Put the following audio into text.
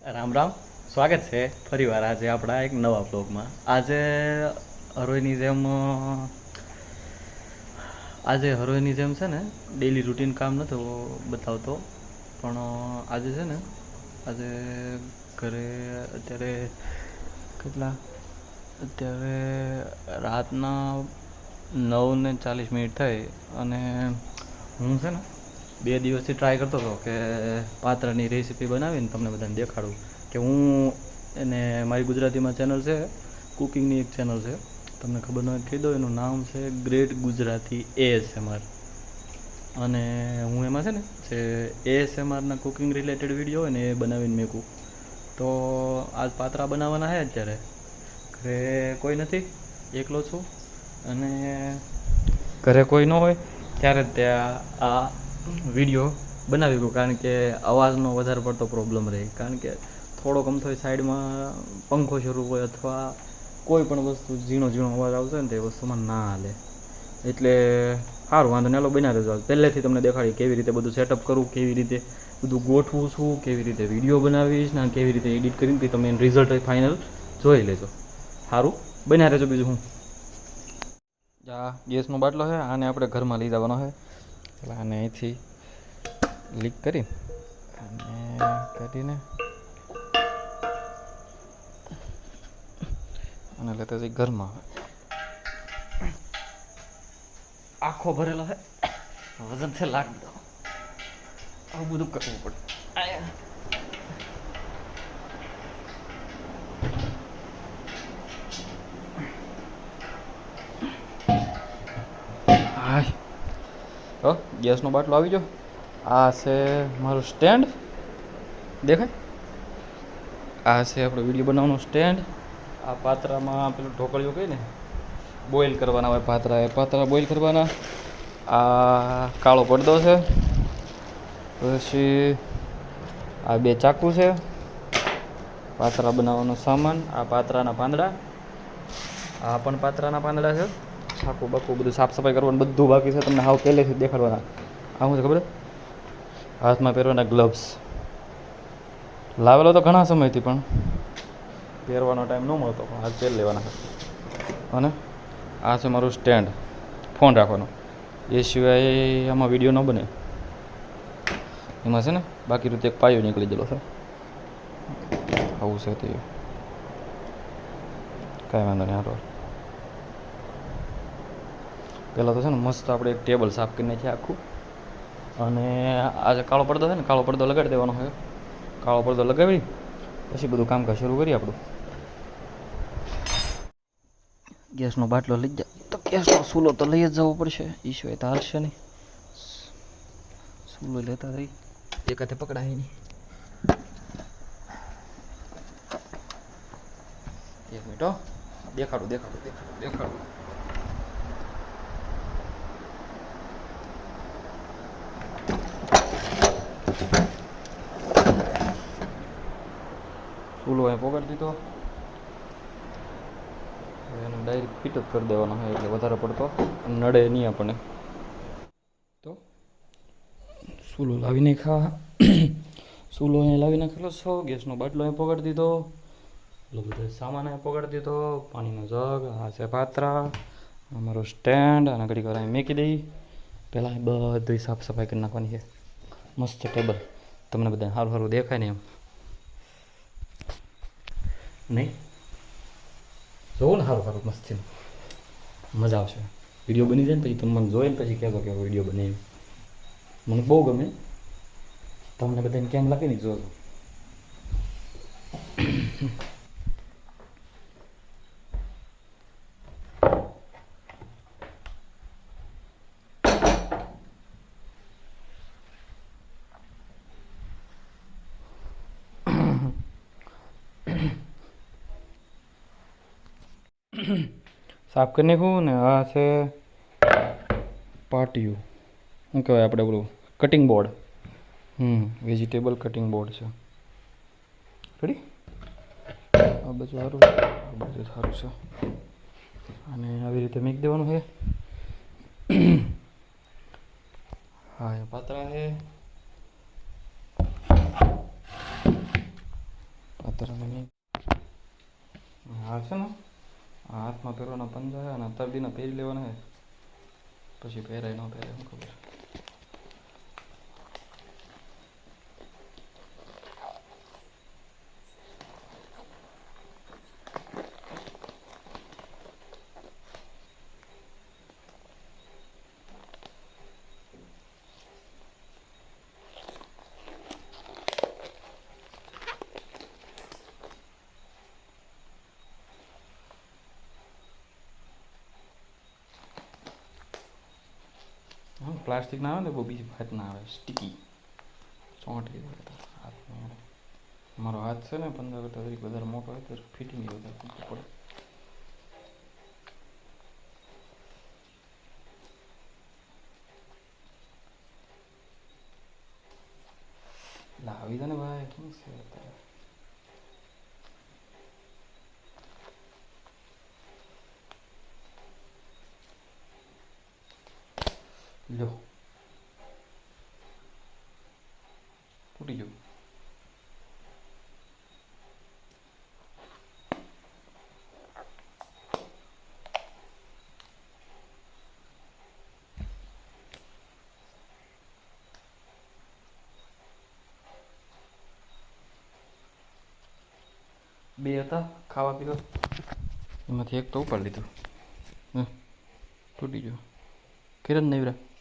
રામ રામ. સ્વાગત છે ફરીવાર આજે આપણા એક નવા બ્લોગમાં. હરોઈની જેમ હરોઈની જેમ છે ને ડેલી રૂટીન કામ નહોતો બતાવતો, પણ આજે છે ને આજે ઘરે અત્યારે રાતના 9:40 થઈ, અને હું છે ને 2 દિવસથી ટ્રાય કરતો હતો કે પાત્રાની રેસીપી બનાવીને તમને બધાને દેખાડું. કે હું એને મારી ગુજરાતીમાં ચેનલ છે, કુકિંગની એક ચેનલ છે, તમને ખબર ન હોય કહી દો. એનું નામ છે ગ્રેટ ગુજરાતી ASMR. અને હું એમાં છે ને જે ASMRના કુકિંગ રિલેટેડ વિડીયો હોય ને એ બનાવીને મેકું. તો આજ પાત્રા બનાવવાના છે. અત્યારે ઘરે કોઈ નથી, એકલો છું, અને ઘરે કોઈ ન હોય ત્યારે ત્યાં આ વિડીયો બનાવી ગયો. કારણ કે અવાજનો વધારે પડતો પ્રોબ્લેમ રહે, કારણ કે થોડોક અમથોય સાઈડમાં પંખો શરૂ હોય અથવા કોઈ પણ વસ્તુ ઝીણો અવાજ આવતો હોય ને તો એ વસ્તુમાં ના હાલે. એટલે સારું, વાંધો ને, બના રહેજો. પહેલેથી તમને દેખાડી કેવી રીતે બધું સેટઅપ કરું, કેવી રીતે બધું ગોઠવું છું, કેવી રીતે વિડીયો બનાવીશ ને કેવી રીતે એડિટ કરીને તમે એનું રિઝલ્ટ ફાઇનલ જોઈ લેજો. સારું, બન્યા રહેજો. બીજું હું આ ગેસનો બાટલો છે, આને આપણે ઘરમાં લઈ જવાનો છે. એટલે આને અહીંથી લીક કરીને અને લેતા જઈ ઘરમાં. આખો ભરેલો છે, વજન છે લાખ દો. આવું બધું કરવું પડે. હા, ગેસનો બાટલો આવી ગયો. આ છે મારું સ્ટેન્ડ, દેખાય? આ છે આપણો વિડીયો બનાવવાનું સ્ટેન્ડ. આ પાત્રામાં પેલું ઢોકળીઓ કહીને બોઇલ કરવાના હોય પાત્રા બોઇલ કરવાના. આ કાળો પડદો છે, પછી આ 2 ચાકુ છે, પાત્રા બનાવવાનો સામાન. આ પાત્રાના પાંદડા, આ પણ પાત્રાના પાંદડા છે. છાકું બાકું બધું સાફ સફાઈ કરવાનું બધું બાકી છે. તમને હાવ પહેલેથી દેખાડવાના. આ શું છે ખબર? હાથમાં પહેરવાના ગ્લવ્સ. લાવેલો તો ઘણા સમયથી, પણ પહેરવાનો ટાઈમ ન મળતો, પણ આજ પહેરી લેવાના. અને આ છે મારું સ્ટેન્ડ ફોન રાખવાનો. એ સિવાય આમાં વિડીયો ન બને. એમાં છે ને બાકી રીતે એક પાયો નીકળી ગયેલો છે. આવું છે તે કાંઈ વાંધો નહીં. હાલો, પહેલાં તો છે ને મસ્ત આપણે એક ટેબલ સાફ કરી નાખીએ આખું. અને આ જે કાળો પડદો છે ને, કાળો પડદો લગાડી દેવાનો છે. કાળો પડદો લગાવી પછી બધું કામકાજ શરૂ કરીએ આપણું. ગેસનો બાટલો લઈ જાય તો ગેસનો ચૂલો તો લઈ જ જવો પડશે, એ સિવાય તો હાલશે નહીં. ચૂલો લેતા થઈ, એક હાથે પકડાય નહીં. એક મિનિટ, દેખાડું. ચૂલો અહીં પોગાડી દીધો. એને ડાયરેક્ટ ફિટ જ કરી દેવાનો હોય, એટલે વધારે પડતો નડે નહીં આપણને. તો ચૂલો લાવી અહીં લાવી નાખેલો છો. ગેસનો બાટલો અહીં પોગાડી દીધો. એટલો બધો સામાન અહીં પોગાડી દીધો. પાણીનો જગ, આ છે પાત્રા, અમારું સ્ટેન્ડ. અને ઘડીક વાર અહીં મૂકી દઈ. પહેલાં અહીં બધી સાફ સફાઈ કરી નાખવાની છે. મસ્ત ટેબલ, તમને બધા સારું દેખાય ને એમ નહીં? જોવું ને, સારું મસ્ત છે, મજા આવશે. વિડીયો બની જાય ને પછી તમે મને જોઈને પછી કહેજો કે વિડીયો બને એમ. મને બહુ ગમે. તમને બધાને કેમ લાગે ને જોજો. સાફ કરી નાખું ને. આ છે પાટિયું, શું કહેવાય આપણે પેલું cutting board. Vegetable cutting board છે. રેડી? આ બાજુ સારું, આ બાજુ સારું છે. અને આવી રીતે મૂકી દેવાનું છે. હા, એ પાત્રા છે. તરને નહીં હા છે ને આ હાથમાં પહેરવાના પંજા અને તરદીના પહેરી લેવાના હે પછી પહેરાય ન પહેરાય શું ખબર હા પ્લાસ્ટિક ના આવે ને બહુ બીજી વાત ના આવે સ્ટીકી ચોંટી હાથમાં મારો હાથ છે ને 15 કરતાં વધારે મોટો હોય તો ફિટિંગ વધારે પડે લાવી દે ને ભાઈ શું છે અત્યારે લ્યો તૂટી ગયું બે હતા ખાવા પીવા એમાંથી એક તો ઉપાડી લીધું તૂટી ગયું કિરણ નવરા